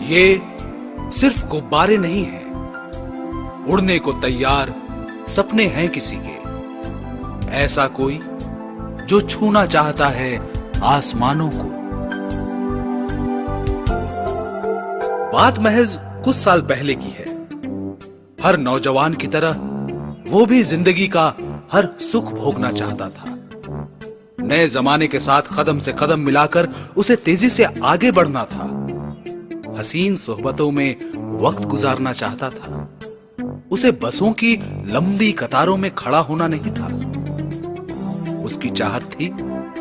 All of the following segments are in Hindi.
ये सिर्फ गुब्बारे नहीं हैं, उड़ने को तैयार सपने हैं किसी के। ऐसा कोई जो छूना चाहता है आसमानों को। बात महज कुछ साल पहले की है। हर नौजवान की तरह वो भी जिंदगी का हर सुख भोगना चाहता था। नए जमाने के साथ कदम से कदम मिलाकर उसे तेजी से आगे बढ़ना था। हसीन सोहबतों में वक्त गुजारना चाहता था। उसे बसों की लंबी कतारों में खड़ा होना नहीं था। उसकी चाहत थी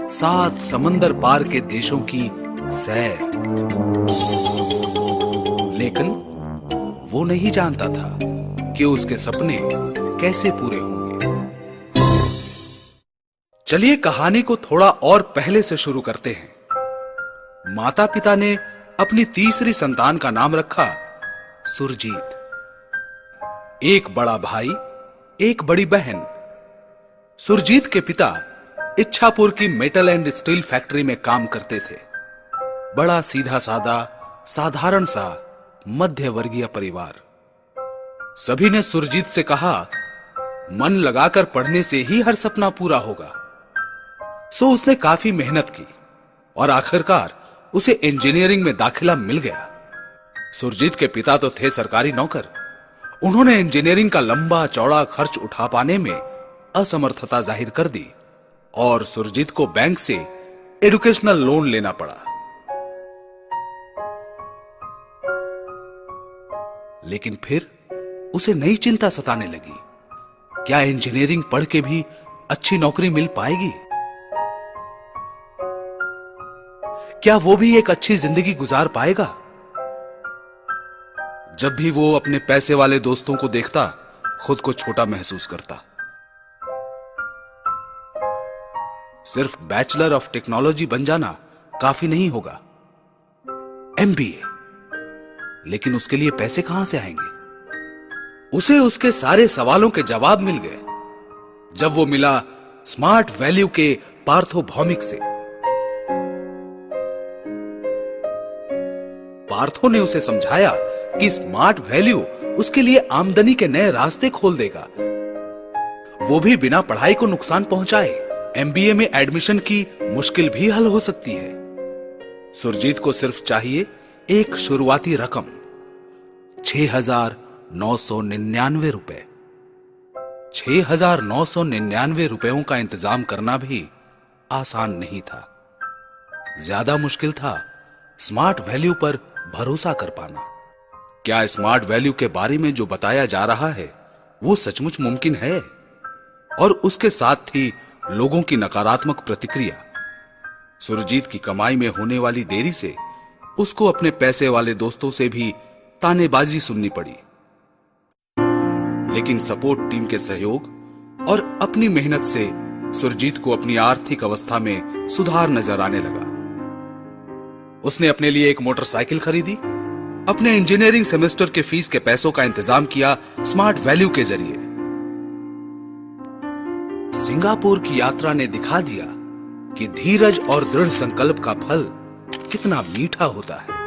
7 समंदर पार के देशों की सैर। लेकिन वो नहीं जानता था कि उसके सपने कैसे पूरे होंगे। चलिए कहानी को थोड़ा और पहले से शुरू करते हैं। माता पिता ने अपनी तीसरी संतान का नाम रखा सुरजीत। एक बड़ा भाई, एक बड़ी बहन। सुरजीत के पिता इच्छापुर की मेटल एंड स्टील फैक्ट्री में काम करते थे। बड़ा सीधा सादा, साधारण सा मध्य वर्गीय परिवार। सभी ने सुरजीत से कहा, मन लगाकर पढ़ने से ही हर सपना पूरा होगा। सो उसने काफी मेहनत की और आखिरकार उसे इंजीनियरिंग में दाखिला मिल गया। सुरजीत के पिता तो थे सरकारी नौकर। उन्होंने इंजीनियरिंग का लंबा चौड़ा खर्च उठा पाने में असमर्थता जाहिर कर दी और सुरजीत को बैंक से एजुकेशनल लोन लेना पड़ा। लेकिन फिर उसे नई चिंता सताने लगी। क्या इंजीनियरिंग पढ़ के भी अच्छी नौकरी मिल पाएगी? क्या वो भी एक अच्छी जिंदगी गुजार पाएगा? जब भी वो अपने पैसे वाले दोस्तों को देखता, खुद को छोटा महसूस करता। सिर्फ बैचलर ऑफ टेक्नोलॉजी बन जाना काफी नहीं होगा, एमबीए। लेकिन उसके लिए पैसे कहां से आएंगे? उसे उसके सारे सवालों के जवाब मिल गए जब वो मिला स्मार्ट वैल्यू के पार्थो भौमिक से। पार्थो ने उसे समझाया कि स्मार्ट वैल्यू उसके लिए आमदनी के नए रास्ते खोल देगा, वो भी बिना पढ़ाई को नुकसान पहुंचाए। एमबीए में एडमिशन की मुश्किल भी हल हो सकती है। सुरजीत को सिर्फ चाहिए एक शुरुआती रकम, 6,999 रुपए। 6,999 रुपयों का इंतजाम करना भी आसान नहीं था। ज्यादा मुश्किल था स्मार्ट वैल्यू पर भरोसा कर पाना। क्या स्मार्ट वैल्यू के बारे में जो बताया जा रहा है वो सचमुच मुमकिन है? और उसके साथ थी लोगों की नकारात्मक प्रतिक्रिया। सुरजीत की कमाई में होने वाली देरी से उसको अपने पैसे वाले दोस्तों से भी तानेबाजी सुननी पड़ी। लेकिन सपोर्ट टीम के सहयोग और अपनी मेहनत से सुरजीत को अपनी आर्थिक अवस्था में सुधार नजर आने लगा। उसने अपने लिए एक मोटरसाइकिल खरीदी, अपने इंजीनियरिंग सेमेस्टर के फीस के पैसों का इंतजाम किया स्मार्ट वैल्यू के जरिए। सिंगापुर की यात्रा ने दिखा दिया कि धीरज और दृढ़ संकल्प का फल कितना मीठा होता है।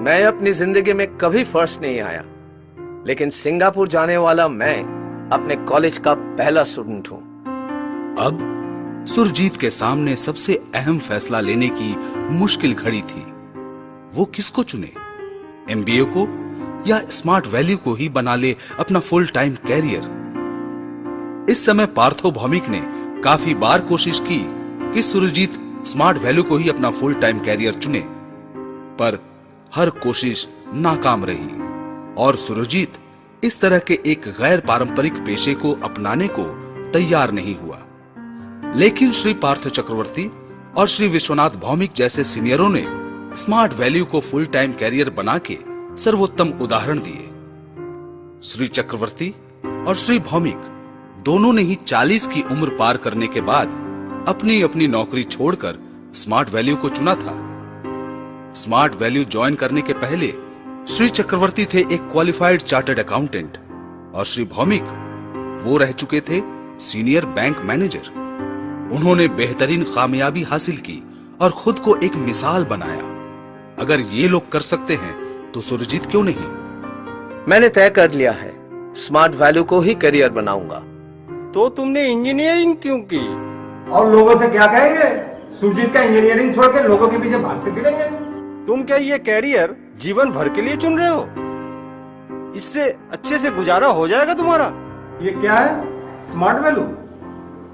मैं अपनी जिंदगी में कभी फर्स्ट नहीं आया, लेकिन सिंगापुर जाने वाला मैं अपने कॉलेज का पहला स्टूडेंट हूं। अब सुरजीत के सामने सबसे अहम फैसला लेने की मुश्किल घड़ी थी। वो किसको चुने, एमबीए को या स्मार्ट वैल्यू को ही बना ले अपना फुल टाइम कैरियर? इस समय पार्थो भौमिक ने काफी बार कोशिश की कि सुरजीत स्मार्ट वैल्यू को ही अपना फुल टाइम कैरियर चुने, पर हर कोशिश नाकाम रही और सुरजीत इस तरह के एक गैर पारंपरिक पेशे को अपनाने को तैयार नहीं हुआ। लेकिन श्री पार्थ चक्रवर्ती और श्री विश्वनाथ भौमिक जैसे सीनियरों ने स्मार्ट वैल्यू को फुल टाइम कैरियर बना के सर्वोत्तम उदाहरण दिए। श्री चक्रवर्ती और श्री भौमिक दोनों ने ही 40 की उम्र पार करने के बाद अपनी अपनी नौकरी छोड़कर स्मार्ट वैल्यू को चुना था। स्मार्ट वैल्यू ज्वाइन करने के पहले श्री चक्रवर्ती थे एक क्वालिफाइड चार्टर्ड अकाउंटेंट और श्री भौमिक वो रह चुके थे सीनियर बैंक मैनेजर। उन्होंने बेहतरीन कामयाबी हासिल की और खुद को एक मिसाल बनाया। अगर ये लोग कर सकते हैं तो सुरजीत क्यों नहीं? मैंने तय कर लिया है, स्मार्ट वैल्यू को ही करियर बनाऊंगा। तो तुमने इंजीनियरिंग क्यों की? और लोगों से क्या कहेंगे? सुरजीत का इंजीनियरिंग छोड़ के लोगों के पीछे भागते फिरेंगे। तुम क्या ये कैरियर जीवन भर के लिए चुन रहे हो? इससे अच्छे से गुजारा हो जाएगा तुम्हारा। ये क्या है? Smart value?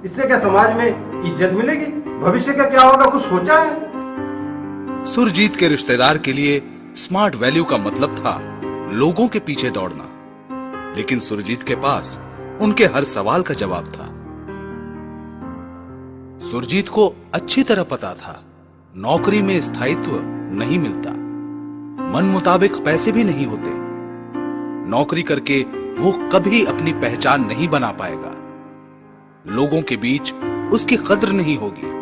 इससे क्या समाज में इज्जत मिलेगी? भविष्य का क्या होगा, कुछ सोचा है? सुरजीत के रिश्तेदार के लिए स्मार्ट वैल्यू का मतलब था लोगों के पीछे दौड़ना, लेकिन सुरजीत के पास उनके हर सवाल का जवाब था। सुरजीत को अच्छी तरह पता था नौकरी में स्थायित्व नहीं मिलता, मन मुताबिक पैसे भी नहीं होते। नौकरी करके वो कभी अपनी पहचान नहीं बना पाएगा, लोगों के बीच उसकी कद्र नहीं होगी।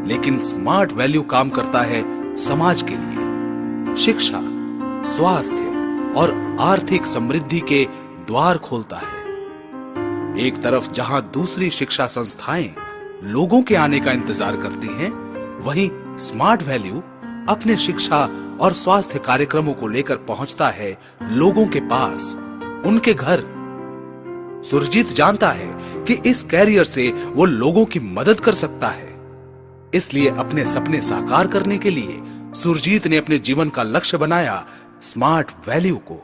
लेकिन स्मार्ट वैल्यू काम करता है समाज के लिए, शिक्षा, स्वास्थ्य और आर्थिक समृद्धि के द्वार खोलता है। एक तरफ जहां दूसरी शिक्षा संस्थाएं लोगों के आने का इंतजार करती हैं, वहीं स्मार्ट वैल्यू अपने शिक्षा और स्वास्थ्य कार्यक्रमों को लेकर पहुंचता है लोगों के पास, उनके घर। सुरजीत जानता है कि इस कैरियर से वो लोगों की मदद कर सकता है, इसलिए अपने सपने साकार करने के लिए सुरजीत ने अपने जीवन का लक्ष्य बनाया स्मार्ट वैल्यू को।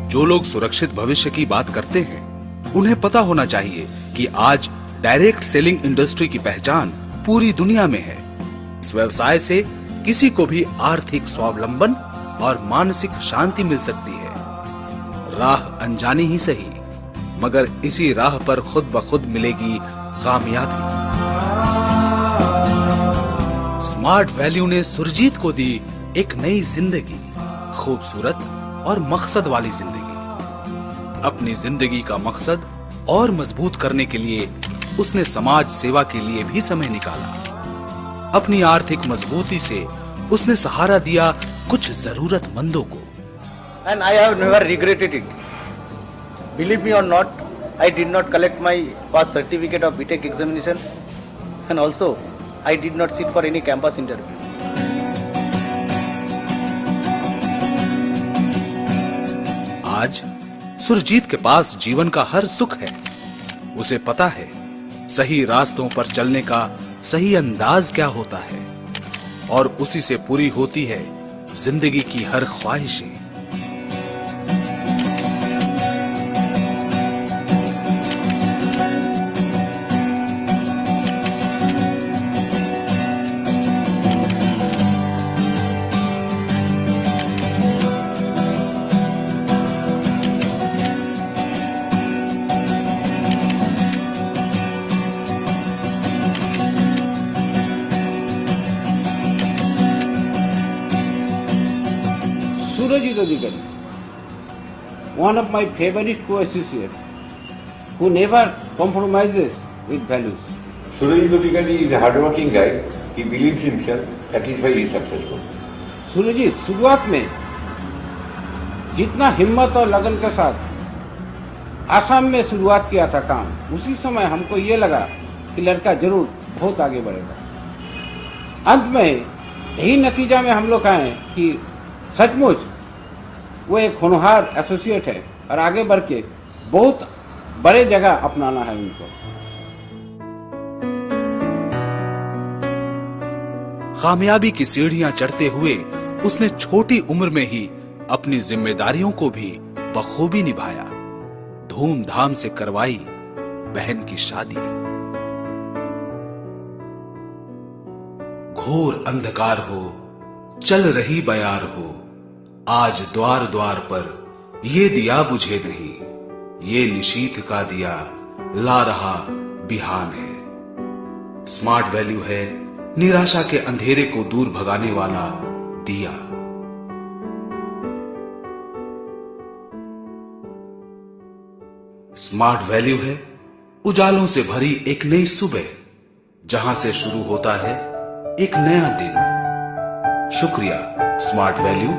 जो लोग सुरक्षित भविष्य की बात करते हैं, उन्हें पता होना चाहिए कि आज डायरेक्ट सेलिंग इंडस्ट्री की पहचान पूरी दुनिया में है। इस व्यवसाय से किसी को भी आर्थिक स्वावलंबन और मानसिक शांति मिल सकती है। राह अनजानी ही सही, मगर इसी राह पर खुद ब खुद मिलेगी कामयाबी। स्मार्ट वैल्यू ने सुरजीत को दी एक नई जिंदगी, खूबसूरत और मकसद वाली जिंदगी। अपनी जिंदगी का मकसद और मजबूत करने के लिए उसने समाज सेवा के लिए भी समय निकाला। अपनी आर्थिक मजबूती से उसने सहारा दिया कुछ जरूरतमंदों को। And I have never regretted it. Believe me or not, I did not collect my pass certificate of BTech examination, and also I did not sit for any campus interview. आज सुरजीत के पास जीवन का हर सुख है। उसे पता है सही रास्तों पर चलने का सही अंदाज क्या होता है, और उसी से पूरी होती है जिंदगी की हर ख्वाहिशें। Surajit Adhikari, one of my favorite co-associates, who never compromises with values. Surajit Adhikari is a hardworking guy. He believes in himself. That is why he is successful. Surjit शुरुआत में जितना हिम्मत और लगन के साथ आसाम में शुरुआत किया था काम, उसी समय हमको ये लगा कि लड़का जरूर बहुत आगे बढ़ेगा। अंत में यही नतीजा में हम लोग आए कि सचमुच वो एक होनहार एसोसिएट है और आगे बढ़ के बहुत बड़े जगह अपनाना है उनको। कामयाबी की सीढ़ियां चढ़ते हुए उसने छोटी उम्र में ही अपनी जिम्मेदारियों को भी बखूबी निभाया। धूमधाम से करवाई बहन की शादी। घोर अंधकार हो, चल रही बयार हो, आज द्वार द्वार पर ये दिया बुझे नहीं, ये निशीथ का दिया ला रहा बिहान है। स्मार्ट वैल्यू है निराशा के अंधेरे को दूर भगाने वाला दिया। स्मार्ट वैल्यू है उजालों से भरी एक नई सुबह, जहां से शुरू होता है एक नया दिन। शुक्रिया स्मार्ट वैल्यू